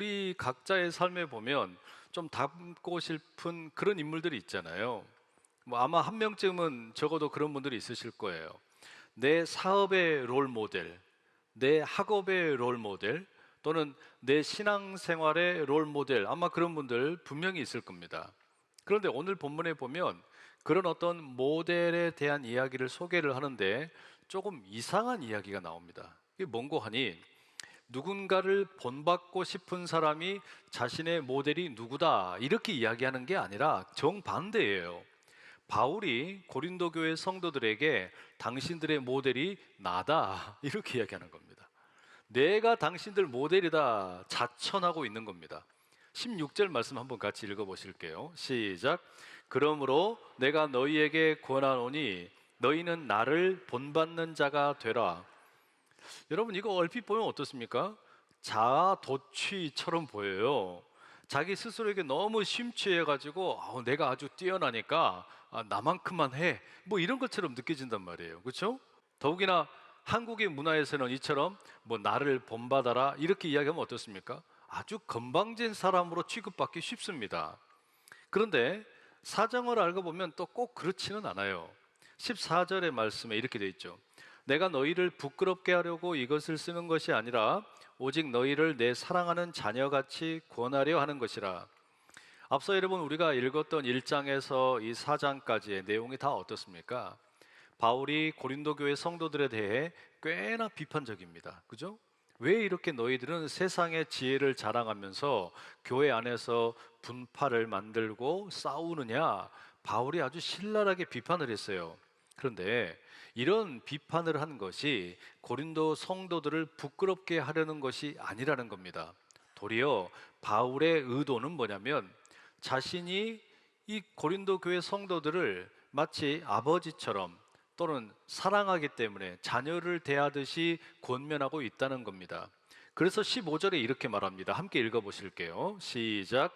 우리 각자의 삶에 보면 좀 닮고 싶은 그런 인물들이 있잖아요. 뭐 아마 한 명쯤은 적어도 그런 분들이 있으실 거예요. 내 사업의 롤 모델, 내 학업의 롤 모델, 또는 내 신앙생활의 롤 모델, 아마 그런 분들 분명히 있을 겁니다. 그런데 오늘 본문에 보면 그런 어떤 모델에 대한 이야기를 소개를 하는데 조금 이상한 이야기가 나옵니다. 이게 뭔고 하니, 누군가를 본받고 싶은 사람이 자신의 모델이 누구다 이렇게 이야기하는 게 아니라 정반대예요. 바울이 고린도 교회 성도들에게 당신들의 모델이 나다 이렇게 이야기하는 겁니다. 내가 당신들 모델이다 자천하고 있는 겁니다. 16절 말씀 한번 같이 읽어보실게요. 시작. 그러므로 내가 너희에게 권하노니 너희는 나를 본받는 자가 되라. 여러분, 이거 얼핏 보면 어떻습니까? 자아 도취처럼 보여요. 자기 스스로에게 너무 심취해가지고 내가 아주 뛰어나니까 나만큼만 해, 뭐 이런 것처럼 느껴진단 말이에요. 그렇죠? 더욱이나 한국의 문화에서는 이처럼 뭐 나를 본받아라 이렇게 이야기하면 어떻습니까? 아주 건방진 사람으로 취급받기 쉽습니다. 그런데 사정을 알고 보면 또 꼭 그렇지는 않아요. 14절의 말씀에 이렇게 돼 있죠. 내가 너희를 부끄럽게 하려고 이것을 쓰는 것이 아니라 오직 너희를 내 사랑하는 자녀같이 구원하려 하는 것이라. 앞서 여러분 우리가 읽었던 1장에서 이 4장까지의 내용이 다 어떻습니까? 바울이 고린도 교회 성도들에 대해 꽤나 비판적입니다. 그죠? 왜 이렇게 너희들은 세상의 지혜를 자랑하면서 교회 안에서 분파를 만들고 싸우느냐? 바울이 아주 신랄하게 비판을 했어요. 그런데 이런 비판을 한 것이 고린도 성도들을 부끄럽게 하려는 것이 아니라는 겁니다. 도리어 바울의 의도는 뭐냐면, 자신이 이 고린도 교회 성도들을 마치 아버지처럼 또는 사랑하기 때문에 자녀를 대하듯이 권면하고 있다는 겁니다. 그래서 15절에 이렇게 말합니다. 함께 읽어보실게요. 시작.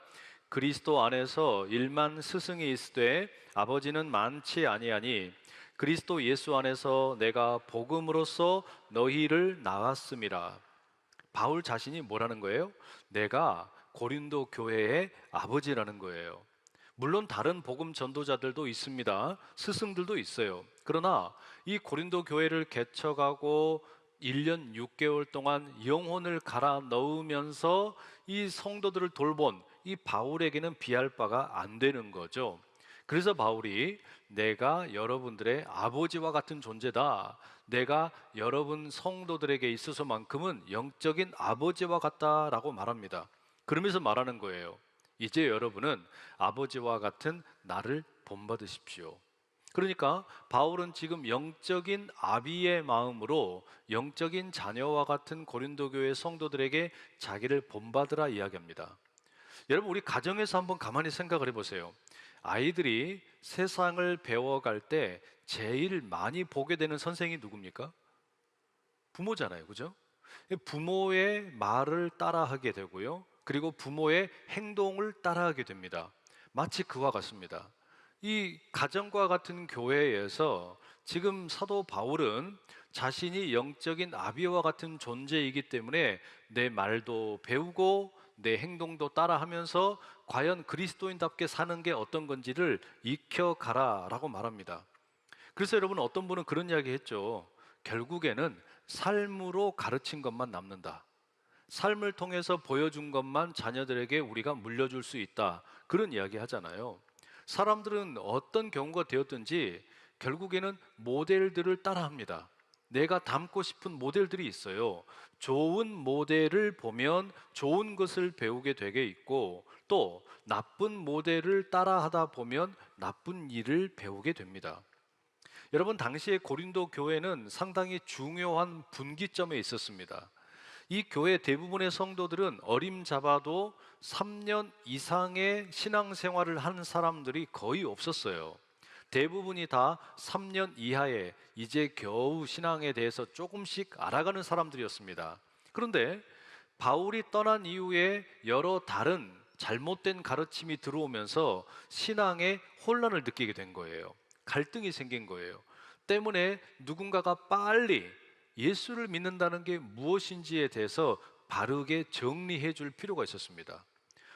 그리스도 안에서 일만 스승이 있으되 아버지는 많지 아니하니 그리스도 예수 안에서 내가 복음으로써 너희를 낳았음이라. 바울 자신이 뭐라는 거예요? 내가 고린도 교회의 아버지라는 거예요. 물론 다른 복음 전도자들도 있습니다. 스승들도 있어요. 그러나 이 고린도 교회를 개척하고 1년 6개월 동안 영혼을 갈아 넣으면서 이 성도들을 돌본 이 바울에게는 비할 바가 안 되는 거죠. 그래서 바울이 내가 여러분들의 아버지와 같은 존재다, 내가 여러분 성도들에게 있어서만큼은 영적인 아버지와 같다라고 말합니다. 그러면서 말하는 거예요. 이제 여러분은 아버지와 같은 나를 본받으십시오. 그러니까 바울은 지금 영적인 아비의 마음으로 영적인 자녀와 같은 고린도 교회 성도들에게 자기를 본받으라 이야기합니다. 여러분, 우리 가정에서 한번 가만히 생각을 해보세요. 아이들이 세상을 배워갈 때 제일 많이 보게 되는 선생이 누굽니까? 부모잖아요, 그죠? 부모의 말을 따라하게 되고요, 그리고 부모의 행동을 따라하게 됩니다. 마치 그와 같습니다. 이 가정과 같은 교회에서 지금 사도 바울은 자신이 영적인 아비와 같은 존재이기 때문에 내 말도 배우고 내 행동도 따라하면서 과연 그리스도인답게 사는 게 어떤 건지를 익혀가라 라고 말합니다. 그래서 여러분, 어떤 분은 그런 이야기 했죠. 결국에는 삶으로 가르친 것만 남는다. 삶을 통해서 보여준 것만 자녀들에게 우리가 물려줄 수 있다. 그런 이야기 하잖아요. 사람들은 어떤 경우가 되었든지 결국에는 모델들을 따라합니다. 내가 닮고 싶은 모델들이 있어요. 좋은 모델을 보면 좋은 것을 배우게 되게 있고, 또 나쁜 모델을 따라하다 보면 나쁜 일을 배우게 됩니다. 여러분, 당시에 고린도 교회는 상당히 중요한 분기점에 있었습니다. 이 교회 대부분의 성도들은 어림잡아도 3년 이상의 신앙생활을 한 사람들이 거의 없었어요. 대부분이 다 3년 이하에 이제 겨우 신앙에 대해서 조금씩 알아가는 사람들이었습니다. 그런데 바울이 떠난 이후에 여러 다른 잘못된 가르침이 들어오면서 신앙에 혼란을 느끼게 된 거예요. 갈등이 생긴 거예요. 때문에 누군가가 빨리 예수를 믿는다는 게 무엇인지에 대해서 바르게 정리해 줄 필요가 있었습니다.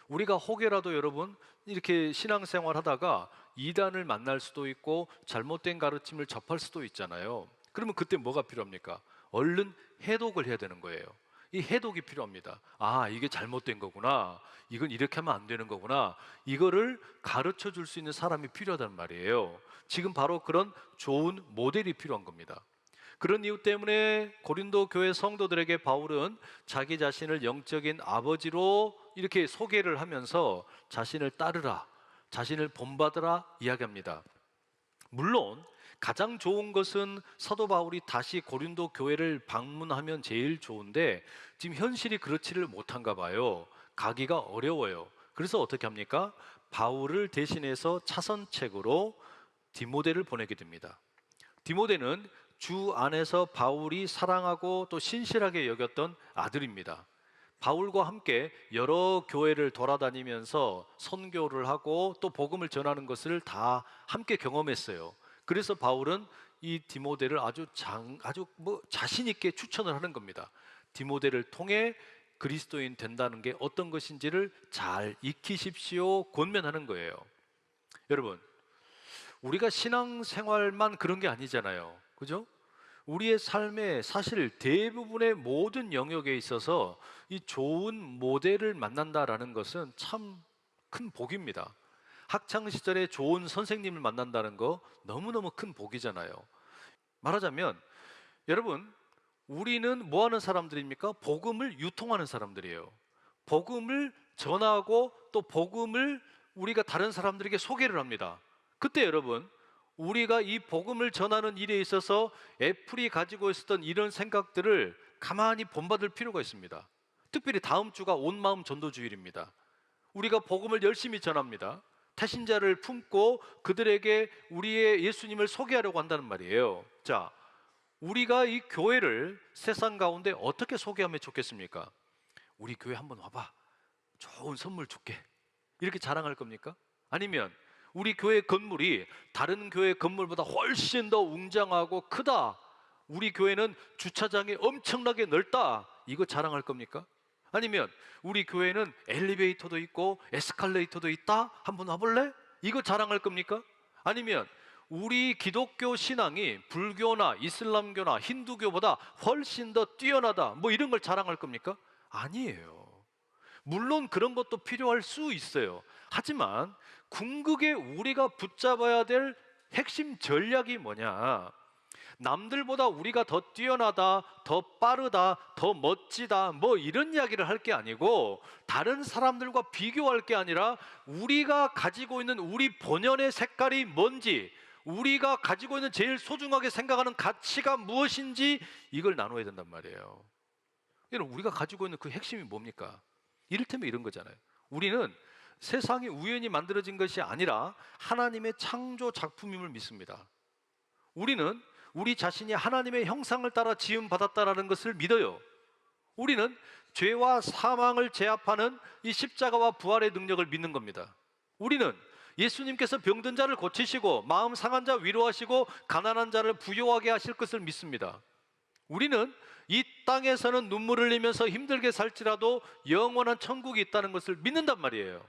우리가 혹여라도 여러분 이렇게 신앙생활 하다가 이단을 만날 수도 있고 잘못된 가르침을 접할 수도 있잖아요. 그러면 그때 뭐가 필요합니까? 얼른 해독을 해야 되는 거예요. 이 해독이 필요합니다. 아, 이게 잘못된 거구나. 이건 이렇게 하면 안 되는 거구나. 이거를 가르쳐 줄 수 있는 사람이 필요하단 말이에요. 지금 바로 그런 좋은 모델이 필요한 겁니다. 그런 이유 때문에 고린도 교회 성도들에게 바울은 자기 자신을 영적인 아버지로 이렇게 소개를 하면서 자신을 따르라, 자신을 본받으라 이야기합니다. 물론 가장 좋은 것은 사도 바울이 다시 고린도 교회를 방문하면 제일 좋은데 지금 현실이 그렇지를 못한가 봐요. 가기가 어려워요. 그래서 어떻게 합니까? 바울을 대신해서 차선책으로 디모데를 보내게 됩니다. 디모데는 주 안에서 바울이 사랑하고 또 신실하게 여겼던 아들입니다. 바울과 함께 여러 교회를 돌아다니면서 선교를 하고 또 복음을 전하는 것을 다 함께 경험했어요. 그래서 바울은 이 디모데를 아주 자신 있게 추천을 하는 겁니다. 디모데를 통해 그리스도인 된다는 게 어떤 것인지를 잘 익히십시오 권면하는 거예요. 여러분, 우리가 신앙생활만 그런 게 아니잖아요. 그죠? 우리의 삶의 사실 대부분의 모든 영역에 있어서 이 좋은 모델을 만난다라는 것은 참 큰 복입니다. 학창 시절에 좋은 선생님을 만난다는 거 너무너무 큰 복이잖아요. 말하자면 여러분, 우리는 뭐 하는 사람들입니까? 복음을 유통하는 사람들이에요. 복음을 전하고 또 복음을 우리가 다른 사람들에게 소개를 합니다. 그때 여러분, 우리가 이 복음을 전하는 일에 있어서 애플이 가지고 있었던 이런 생각들을 가만히 본받을 필요가 있습니다. 특별히 다음 주가 온 마음 전도 주일입니다. 우리가 복음을 열심히 전합니다. 태신자를 품고 그들에게 우리의 예수님을 소개하려고 한다는 말이에요. 자, 우리가 이 교회를 세상 가운데 어떻게 소개하면 좋겠습니까? 우리 교회 한번 와봐. 좋은 선물 줄게. 이렇게 자랑할 겁니까? 아니면 우리 교회 건물이 다른 교회 건물보다 훨씬 더 웅장하고 크다. 우리 교회는 주차장이 엄청나게 넓다. 이거 자랑할 겁니까? 아니면 우리 교회는 엘리베이터도 있고 에스컬레이터도 있다. 한번 와볼래? 이거 자랑할 겁니까? 아니면 우리 기독교 신앙이 불교나 이슬람교나 힌두교보다 훨씬 더 뛰어나다. 뭐 이런 걸 자랑할 겁니까? 아니에요. 물론 그런 것도 필요할 수 있어요. 하지만 궁극에 우리가 붙잡아야 될 핵심 전략이 뭐냐? 남들보다 우리가 더 뛰어나다, 더 빠르다, 더 멋지다, 뭐 이런 이야기를 할 게 아니고 다른 사람들과 비교할 게 아니라 우리가 가지고 있는 우리 본연의 색깔이 뭔지, 우리가 가지고 있는 제일 소중하게 생각하는 가치가 무엇인지 이걸 나눠야 된단 말이에요. 여러분, 우리가 가지고 있는 그 핵심이 뭡니까? 이를테면 이런 거잖아요. 우리는 세상이 우연히 만들어진 것이 아니라 하나님의 창조 작품임을 믿습니다. 우리는 우리 자신이 하나님의 형상을 따라 지음받았다라는 것을 믿어요. 우리는 죄와 사망을 제압하는 이 십자가와 부활의 능력을 믿는 겁니다. 우리는 예수님께서 병든 자를 고치시고 마음 상한 자 위로하시고 가난한 자를 부유하게 하실 것을 믿습니다. 우리는 이 땅에서는 눈물을 흘리면서 힘들게 살지라도 영원한 천국이 있다는 것을 믿는단 말이에요.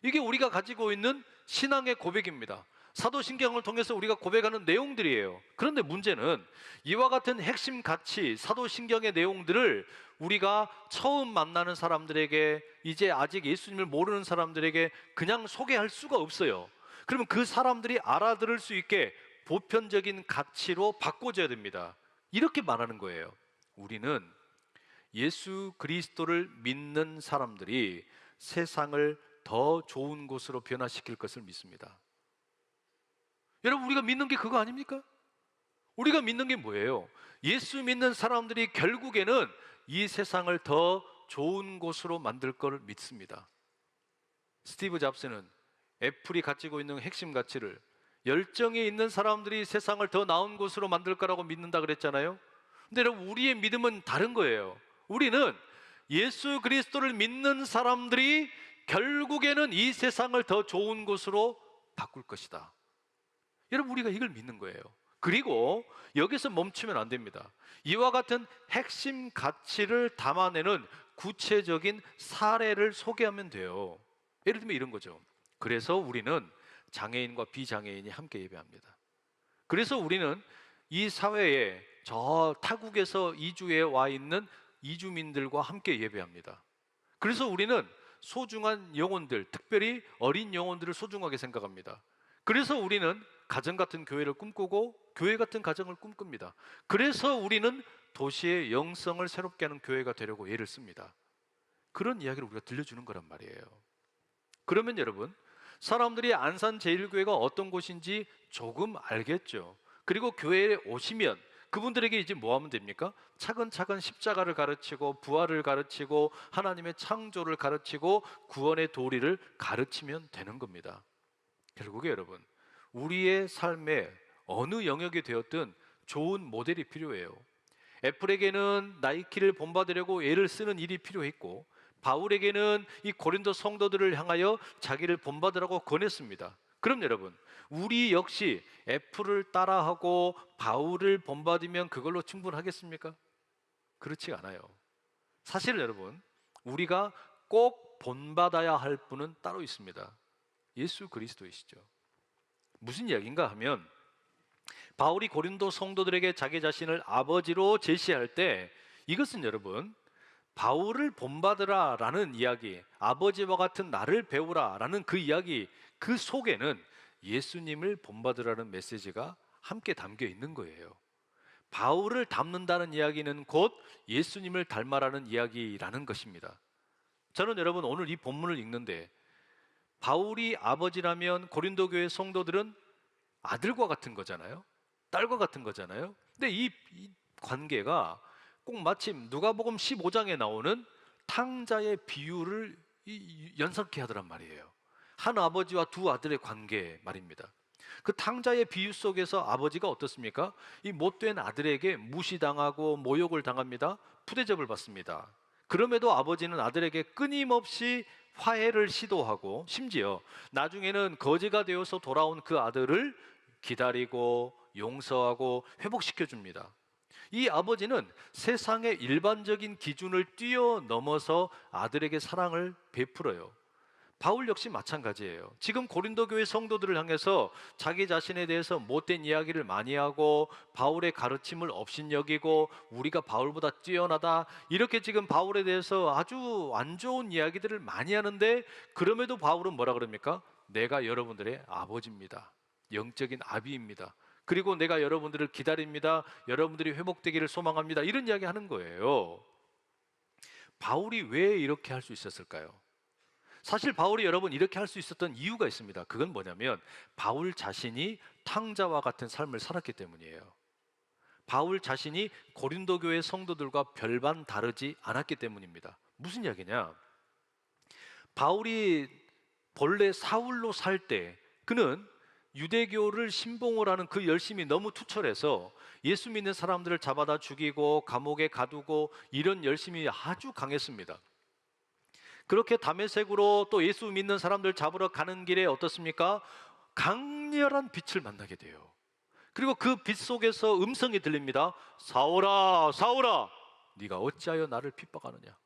이게 우리가 가지고 있는 신앙의 고백입니다. 사도신경을 통해서 우리가 고백하는 내용들이에요. 그런데 문제는 이와 같은 핵심 가치, 사도신경의 내용들을 우리가 처음 만나는 사람들에게, 이제 아직 예수님을 모르는 사람들에게 그냥 소개할 수가 없어요. 그러면 그 사람들이 알아들을 수 있게 보편적인 가치로 바꿔줘야 됩니다. 이렇게 말하는 거예요. 우리는 예수 그리스도를 믿는 사람들이 세상을 더 좋은 곳으로 변화시킬 것을 믿습니다. 여러분, 우리가 믿는 게 그거 아닙니까? 우리가 믿는 게 뭐예요? 예수 믿는 사람들이 결국에는 이 세상을 더 좋은 곳으로 만들 걸 믿습니다. 스티브 잡스는 애플이 가지고 있는 핵심 가치를 열정이 있는 사람들이 세상을 더 나은 곳으로 만들 거라고 믿는다 그랬잖아요. 근데 여러분, 우리의 믿음은 다른 거예요. 우리는 예수 그리스도를 믿는 사람들이 결국에는 이 세상을 더 좋은 곳으로 바꿀 것이다. 여러분, 우리가 이걸 믿는 거예요. 그리고 여기서 멈추면 안 됩니다. 이와 같은 핵심 가치를 담아내는 구체적인 사례를 소개하면 돼요. 예를 들면 이런 거죠. 그래서 우리는 장애인과 비장애인이 함께 예배합니다. 그래서 우리는 이 사회에 저 타국에서 이주해 와 있는 이주민들과 함께 예배합니다. 그래서 우리는 소중한 영혼들, 특별히 어린 영혼들을 소중하게 생각합니다. 그래서 우리는 가정 같은 교회를 꿈꾸고 교회 같은 가정을 꿈꿉니다. 그래서 우리는 도시의 영성을 새롭게 하는 교회가 되려고 애를 씁니다. 그런 이야기를 우리가 들려주는 거란 말이에요. 그러면 여러분, 사람들이 안산제일교회가 어떤 곳인지 조금 알겠죠. 그리고 교회에 오시면 그분들에게 이제 뭐 하면 됩니까? 차근차근 십자가를 가르치고 부활을 가르치고 하나님의 창조를 가르치고 구원의 도리를 가르치면 되는 겁니다. 결국에 여러분, 우리의 삶에 어느 영역이 되었든 좋은 모델이 필요해요. 애플에게는 나이키를 본받으려고 애를 쓰는 일이 필요했고, 바울에게는 이 고린도 성도들을 향하여 자기를 본받으라고 권했습니다. 그럼 여러분, 우리 역시 애플을 따라하고 바울을 본받으면 그걸로 충분하겠습니까? 그렇지 않아요. 사실 여러분, 우리가 꼭 본받아야 할 분은 따로 있습니다. 예수 그리스도이시죠. 무슨 이야기인가 하면, 바울이 고린도 성도들에게 자기 자신을 아버지로 제시할 때, 이것은 여러분, 바울을 본받으라 라는 이야기, 아버지와 같은 나를 배우라 라는 그 이야기, 그 속에는 예수님을 본받으라는 메시지가 함께 담겨 있는 거예요. 바울을 닮는다는 이야기는 곧 예수님을 닮아라는 이야기라는 것입니다. 저는 여러분, 오늘 이 본문을 읽는데, 바울이 아버지라면 고린도 교회 성도들은 아들과 같은 거잖아요. 딸과 같은 거잖아요. 근데 이 관계가 꼭 마침 누가복음 15장에 나오는 탕자의 비유를 연상케 하더란 말이에요. 한 아버지와 두 아들의 관계 말입니다. 그 탕자의 비유 속에서 아버지가 어떻습니까? 이 못된 아들에게 무시당하고 모욕을 당합니다. 푸대접을 받습니다. 그럼에도 아버지는 아들에게 끊임없이 화해를 시도하고, 심지어 나중에는 거지가 되어서 돌아온 그 아들을 기다리고 용서하고 회복시켜 줍니다. 이 아버지는 세상의 일반적인 기준을 뛰어넘어서 아들에게 사랑을 베풀어요. 바울 역시 마찬가지예요. 지금 고린도 교회 성도들을 향해서 자기 자신에 대해서 못된 이야기를 많이 하고 바울의 가르침을 업신여기고 우리가 바울보다 뛰어나다, 이렇게 지금 바울에 대해서 아주 안 좋은 이야기들을 많이 하는데, 그럼에도 바울은 뭐라 그럽니까? 내가 여러분들의 아버지입니다. 영적인 아비입니다. 그리고 내가 여러분들을 기다립니다. 여러분들이 회복되기를 소망합니다. 이런 이야기 하는 거예요. 바울이 왜 이렇게 할 수 있었을까요? 사실 바울이 여러분 이렇게 할 수 있었던 이유가 있습니다. 그건 뭐냐면 바울 자신이 탕자와 같은 삶을 살았기 때문이에요. 바울 자신이 고린도 교회 성도들과 별반 다르지 않았기 때문입니다. 무슨 이야기냐? 바울이 본래 사울로 살 때 그는 유대교를 신봉을 하는 그 열심이 너무 투철해서 예수 믿는 사람들을 잡아다 죽이고 감옥에 가두고 이런 열심이 아주 강했습니다. 그렇게 다메섹으로 또 예수 믿는 사람들 잡으러 가는 길에 어떻습니까? 강렬한 빛을 만나게 돼요. 그리고 그 빛 속에서 음성이 들립니다. 사울아, 사울아, 네가 어찌하여 나를 핍박하느냐.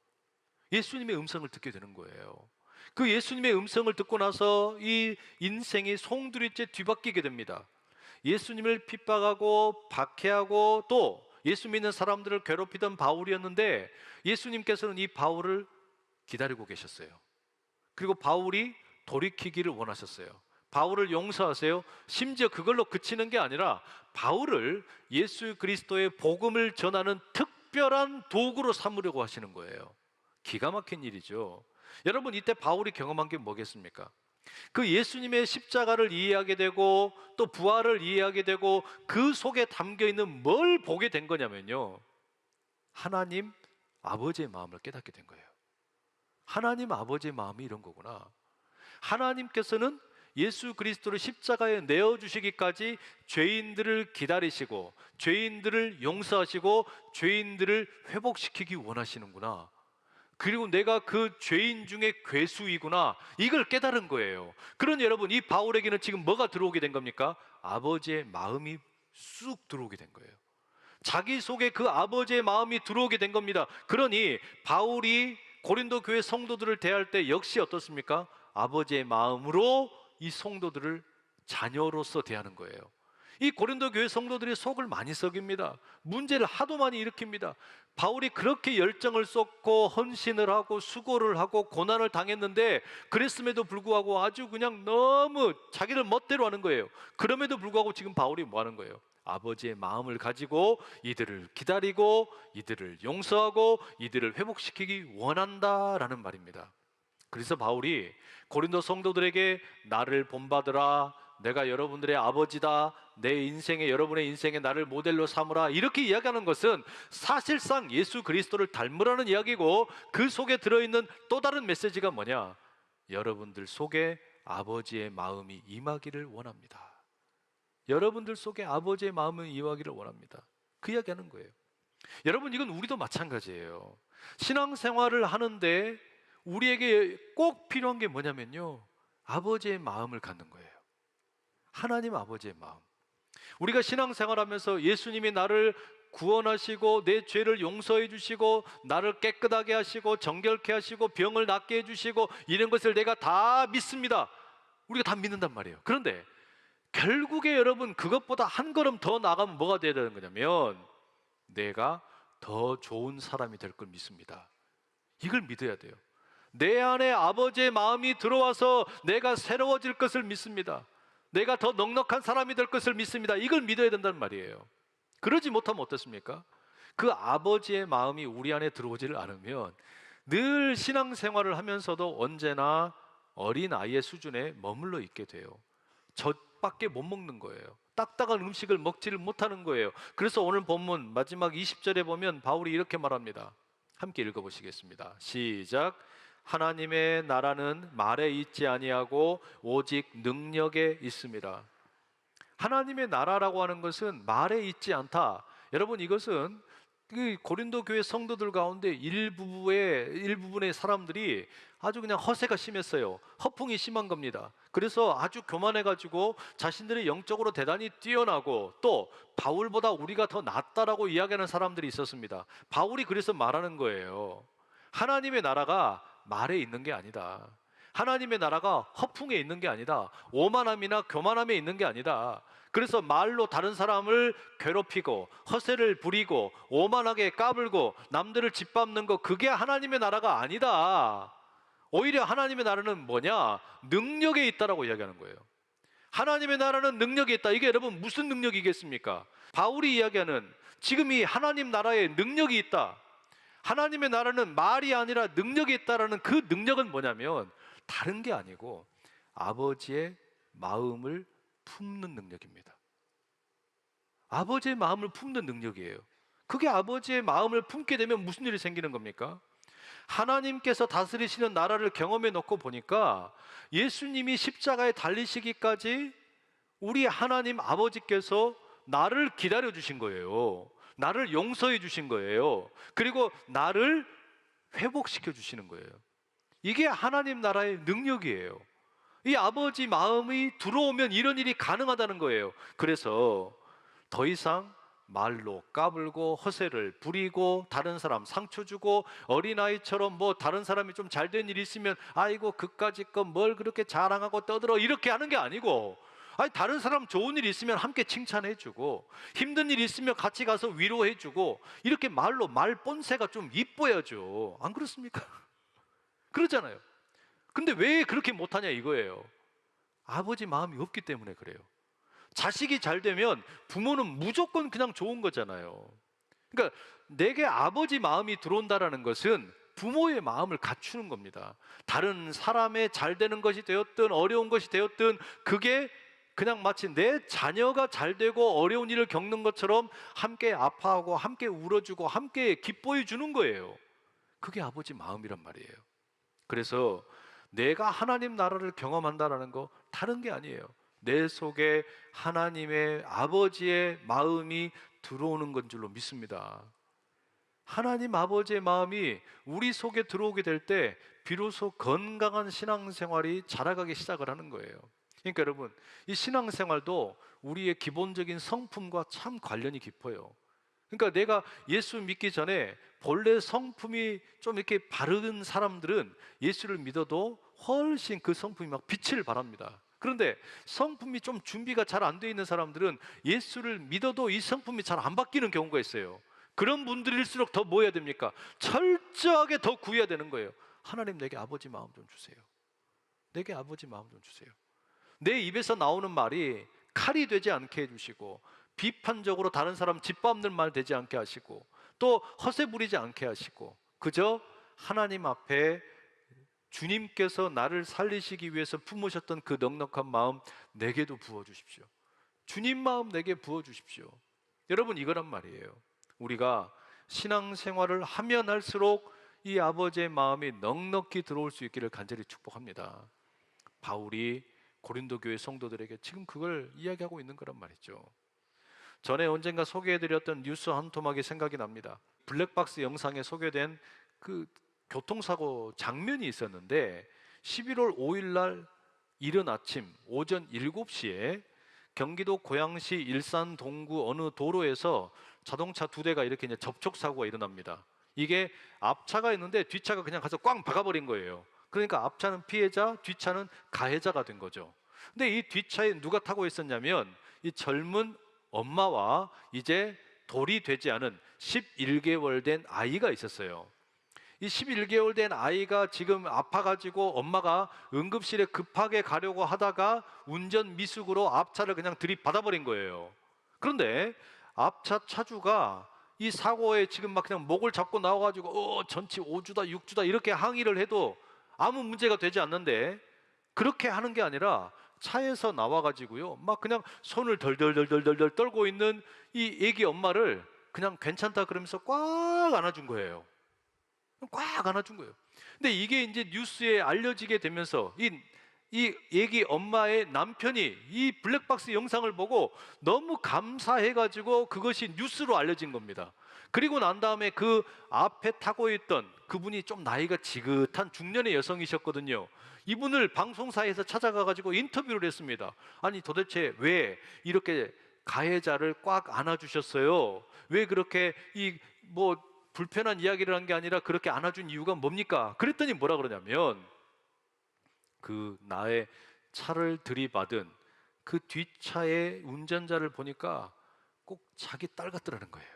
예수님의 음성을 듣게 되는 거예요. 그 예수님의 음성을 듣고 나서 이 인생이 송두리째 뒤바뀌게 됩니다. 예수님을 핍박하고 박해하고 또 예수 믿는 사람들을 괴롭히던 바울이었는데, 예수님께서는 이 바울을 기다리고 계셨어요. 그리고 바울이 돌이키기를 원하셨어요. 바울을 용서하세요. 심지어 그걸로 그치는 게 아니라 바울을 예수 그리스도의 복음을 전하는 특별한 도구로 삼으려고 하시는 거예요. 기가 막힌 일이죠. 여러분, 이때 바울이 경험한 게 뭐겠습니까? 그 예수님의 십자가를 이해하게 되고 또 부활을 이해하게 되고 그 속에 담겨있는 뭘 보게 된 거냐면요, 하나님 아버지의 마음을 깨닫게 된 거예요. 하나님 아버지의 마음이 이런 거구나. 하나님께서는 예수 그리스도를 십자가에 내어주시기까지 죄인들을 기다리시고 죄인들을 용서하시고 죄인들을 회복시키기 원하시는구나. 그리고 내가 그 죄인 중에 괴수이구나, 이걸 깨달은 거예요. 그런 여러분, 이 바울에게는 지금 뭐가 들어오게 된 겁니까? 아버지의 마음이 쑥 들어오게 된 거예요. 자기 속에 그 아버지의 마음이 들어오게 된 겁니다. 그러니 바울이 고린도 교회 성도들을 대할 때 역시 어떻습니까? 아버지의 마음으로 이 성도들을 자녀로서 대하는 거예요. 이 고린도 교회 성도들이 속을 많이 썩입니다. 문제를 하도 많이 일으킵니다. 바울이 그렇게 열정을 쏟고 헌신을 하고 수고를 하고 고난을 당했는데, 그랬음에도 불구하고 아주 그냥 너무 자기를 멋대로 하는 거예요. 그럼에도 불구하고 지금 바울이 뭐 하는 거예요? 아버지의 마음을 가지고 이들을 기다리고 이들을 용서하고 이들을 회복시키기 원한다라는 말입니다. 그래서 바울이 고린도 성도들에게 나를 본받으라, 내가 여러분들의 아버지다, 내 인생에, 여러분의 인생에 나를 모델로 삼으라, 이렇게 이야기하는 것은 사실상 예수 그리스도를 닮으라는 이야기고, 그 속에 들어있는 또 다른 메시지가 뭐냐? 여러분들 속에 아버지의 마음이 임하기를 원합니다. 여러분들 속에 아버지의 마음이 임하기를 원합니다. 그 이야기하는 거예요. 여러분, 이건 우리도 마찬가지예요. 신앙생활을 하는데 우리에게 꼭 필요한 게 뭐냐면요, 아버지의 마음을 갖는 거예요. 하나님 아버지의 마음. 우리가 신앙생활하면서 예수님이 나를 구원하시고 내 죄를 용서해 주시고 나를 깨끗하게 하시고 정결케 하시고 병을 낫게 해주시고 이런 것을 내가 다 믿습니다. 우리가 다 믿는단 말이에요. 그런데 결국에 여러분, 그것보다 한 걸음 더 나가면 뭐가 돼야 되는 거냐면, 내가 더 좋은 사람이 될 걸 믿습니다. 이걸 믿어야 돼요. 내 안에 아버지의 마음이 들어와서 내가 새로워질 것을 믿습니다. 내가 더 넉넉한 사람이 될 것을 믿습니다. 이걸 믿어야 된다는 말이에요. 그러지 못하면 어떻습니까? 그 아버지의 마음이 우리 안에 들어오지를 않으면 늘 신앙생활을 하면서도 언제나 어린아이의 수준에 머물러 있게 돼요. 젖밖에 못 먹는 거예요. 딱딱한 음식을 먹지를 못하는 거예요. 그래서 오늘 본문 마지막 20절에 보면 바울이 이렇게 말합니다. 함께 읽어보시겠습니다. 시작. 하나님의 나라는 말에 있지 아니하고 오직 능력에 있습니다. 하나님의 나라라고 하는 것은 말에 있지 않다. 여러분, 이것은 그 고린도 교회 성도들 가운데 일부분의 사람들이 아주 그냥 허세가 심했어요. 허풍이 심한 겁니다. 그래서 아주 교만해가지고 자신들이 영적으로 대단히 뛰어나고 또 바울보다 우리가 더 낫다라고 이야기하는 사람들이 있었습니다. 바울이 그래서 말하는 거예요. 하나님의 나라가 말에 있는 게 아니다. 하나님의 나라가 허풍에 있는 게 아니다. 오만함이나 교만함에 있는 게 아니다. 그래서 말로 다른 사람을 괴롭히고 허세를 부리고 오만하게 까불고 남들을 짓밟는 거, 그게 하나님의 나라가 아니다. 오히려 하나님의 나라는 뭐냐? 능력에 있다라고 이야기하는 거예요. 하나님의 나라는 능력에 있다. 이게 여러분 무슨 능력이겠습니까? 바울이 이야기하는 지금 이 하나님 나라에 능력이 있다. 하나님의 나라는 말이 아니라 능력이 있다라는 그 능력은 뭐냐면 다른 게 아니고 아버지의 마음을 품는 능력입니다. 아버지의 마음을 품는 능력이에요. 그게 아버지의 마음을 품게 되면 무슨 일이 생기는 겁니까? 하나님께서 다스리시는 나라를 경험해 놓고 보니까 예수님이 십자가에 달리시기까지 우리 하나님 아버지께서 나를 기다려 주신 거예요. 나를 용서해 주신 거예요. 그리고 나를 회복시켜 주시는 거예요. 이게 하나님 나라의 능력이에요. 이 아버지 마음이 들어오면 이런 일이 가능하다는 거예요. 그래서 더 이상 말로 까불고 허세를 부리고 다른 사람 상처 주고 어린아이처럼 뭐 다른 사람이 좀 잘된 일이 있으면 아이고 그까짓 거 뭘 그렇게 자랑하고 떠들어, 이렇게 하는 게 아니고, 아니 다른 사람 좋은 일 있으면 함께 칭찬해 주고 힘든 일 있으면 같이 가서 위로해 주고, 이렇게 말로 말 본새가 좀 이뻐야죠. 안 그렇습니까? 그러잖아요. 근데 왜 그렇게 못하냐 이거예요. 아버지 마음이 없기 때문에 그래요. 자식이 잘 되면 부모는 무조건 그냥 좋은 거잖아요. 그러니까 내게 아버지 마음이 들어온다라는 것은 부모의 마음을 갖추는 겁니다. 다른 사람의 잘 되는 것이 되었든 어려운 것이 되었든 그게 그냥 마치 내 자녀가 잘 되고 어려운 일을 겪는 것처럼 함께 아파하고 함께 울어주고 함께 기뻐해 주는 거예요. 그게 아버지 마음이란 말이에요. 그래서 내가 하나님 나라를 경험한다라는 거 다른 게 아니에요. 내 속에 하나님의 아버지의 마음이 들어오는 건 줄로 믿습니다. 하나님 아버지의 마음이 우리 속에 들어오게 될 때 비로소 건강한 신앙생활이 자라가기 시작을 하는 거예요. 그러니까 여러분, 이 신앙생활도 우리의 기본적인 성품과 참 관련이 깊어요. 그러니까 내가 예수 믿기 전에 본래 성품이 좀 이렇게 바른 사람들은 예수를 믿어도 훨씬 그 성품이 막 빛을 발합니다. 그런데 성품이 좀 준비가 잘 안 돼 있는 사람들은 예수를 믿어도 이 성품이 잘 안 바뀌는 경우가 있어요. 그런 분들일수록 더 뭐 해야 됩니까? 철저하게 더 구해야 되는 거예요. 하나님, 내게 아버지 마음 좀 주세요. 내게 아버지 마음 좀 주세요. 내 입에서 나오는 말이 칼이 되지 않게 해주시고, 비판적으로 다른 사람 짓밟는 말 되지 않게 하시고, 또 허세 부리지 않게 하시고, 그저 하나님 앞에 주님께서 나를 살리시기 위해서 품으셨던 그 넉넉한 마음 내게도 부어주십시오. 주님 마음 내게 부어주십시오. 여러분, 이거란 말이에요. 우리가 신앙생활을 하면 할수록 이 아버지의 마음이 넉넉히 들어올 수 있기를 간절히 축복합니다. 바울이 고린도 교회 성도들에게 지금 그걸 이야기하고 있는 거란 말이죠. 전에 언젠가 소개해드렸던 뉴스 한 토막이 생각이 납니다. 블랙박스 영상에 소개된 그 교통사고 장면이 있었는데, 11월 5일 날 이른 아침 오전 7시에 경기도 고양시 일산 동구 어느 도로에서 자동차 두 대가 이렇게 이제 접촉사고가 일어납니다. 이게 앞차가 있는데 뒷차가 그냥 가서 꽝 박아버린 거예요. 그러니까 앞차는 피해자, 뒷차는 가해자가 된 거죠. 근데 이 뒷차에 누가 타고 있었냐면 이 젊은 엄마와 이제 돌이 되지 않은 11개월 된 아이가 있었어요. 이 11개월 된 아이가 지금 아파가지고 엄마가 응급실에 급하게 가려고 하다가 운전 미숙으로 앞차를 그냥 들이받아버린 거예요. 그런데 앞차 차주가 이 사고에 지금 막 그냥 목을 잡고 나와가지고 전치 5주다 6주다 이렇게 항의를 해도 아무 문제가 되지 않는데, 그렇게 하는 게 아니라 차에서 나와가지고요 막 그냥 손을 덜덜덜덜덜 떨고 있는 이 애기 엄마를 그냥 괜찮다 그러면서 꽉 안아준 거예요. 꽉 안아준 거예요. 근데 이게 이제 뉴스에 알려지게 되면서 이 애기 엄마의 남편이 이 블랙박스 영상을 보고 너무 감사해가지고 그것이 뉴스로 알려진 겁니다. 그리고 난 다음에 그 앞에 타고 있던 그분이 좀 나이가 지긋한 중년의 여성이셨거든요. 이분을 방송사에서 찾아가가지고 인터뷰를 했습니다. 아니, 도대체 왜 이렇게 가해자를 꽉 안아주셨어요? 왜 그렇게 불편한 이야기를 한 게 아니라 그렇게 안아준 이유가 뭡니까? 그랬더니 뭐라 그러냐면, 그 나의 차를 들이받은 그 뒷차의 운전자를 보니까 꼭 자기 딸 같더라는 거예요.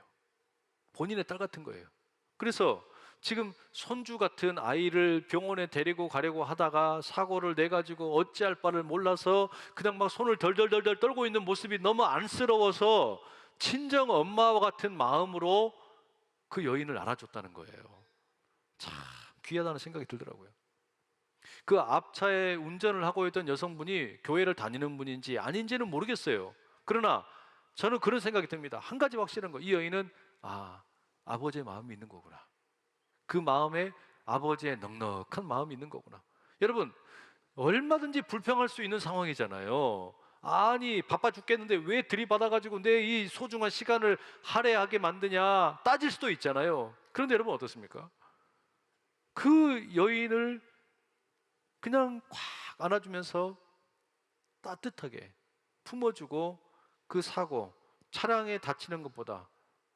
본인의 딸 같은 거예요. 그래서 지금 손주 같은 아이를 병원에 데리고 가려고 하다가 사고를 내가지고 어찌할 바를 몰라서 그냥 막 손을 덜덜덜덜 떨고 있는 모습이 너무 안쓰러워서 친정 엄마와 같은 마음으로 그 여인을 안아줬다는 거예요. 참 귀하다는 생각이 들더라고요. 그 앞차에 운전을 하고 있던 여성분이 교회를 다니는 분인지 아닌지는 모르겠어요. 그러나 저는 그런 생각이 듭니다. 한 가지 확실한 거, 이 여인은 아버지의 마음이 있는 거구나. 그 마음에 아버지의 넉넉한 마음이 있는 거구나. 여러분, 얼마든지 불평할 수 있는 상황이잖아요. 아니, 바빠 죽겠는데 왜 들이받아가지고 내 이 소중한 시간을 할애하게 만드냐 따질 수도 있잖아요. 그런데 여러분 어떻습니까? 그 여인을 그냥 꽉 안아주면서 따뜻하게 품어주고, 그 사고, 차량에 다치는 것보다,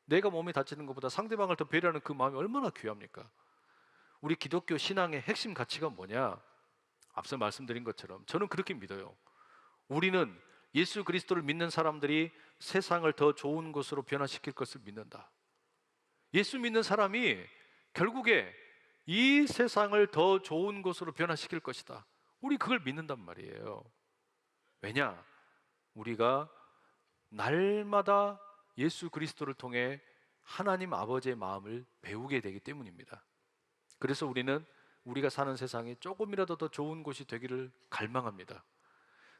내가 몸에 다치는 것보다 상대방을 더 배려하는 그 마음이 얼마나 귀합니까? 우리 기독교 신앙의 핵심 가치가 뭐냐? 앞서 말씀드린 것처럼 저는 그렇게 믿어요. 우리는 예수 그리스도를 믿는 사람들이 세상을 더 좋은 곳으로 변화시킬 것을 믿는다. 예수 믿는 사람이 결국에 이 세상을 더 좋은 곳으로 변화시킬 것이다. 우리 그걸 믿는단 말이에요. 왜냐? 우리가 날마다 예수 그리스도를 통해 하나님 아버지의 마음을 배우게 되기 때문입니다. 그래서 우리는 우리가 사는 세상이 조금이라도 더 좋은 곳이 되기를 갈망합니다.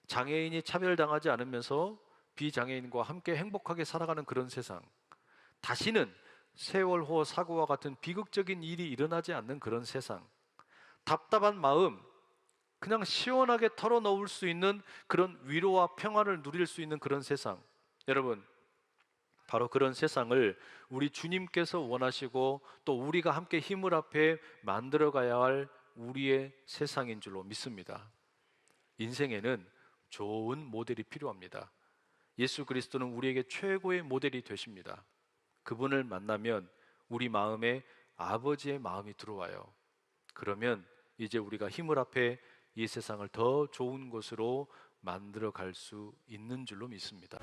장애인이 차별당하지 않으면서 비장애인과 함께 행복하게 살아가는 그런 세상, 다시는 세월호 사고와 같은 비극적인 일이 일어나지 않는 그런 세상, 답답한 마음 그냥 시원하게 털어놓을 수 있는 그런 위로와 평안을 누릴 수 있는 그런 세상, 여러분, 바로 그런 세상을 우리 주님께서 원하시고 또 우리가 함께 힘을 합해 만들어 가야 할 우리의 세상인 줄로 믿습니다. 인생에는 좋은 모델이 필요합니다. 예수 그리스도는 우리에게 최고의 모델이 되십니다. 그분을 만나면 우리 마음에 아버지의 마음이 들어와요. 그러면 이제 우리가 힘을 합해 이 세상을 더 좋은 곳으로 만들어 갈 수 있는 줄로 믿습니다.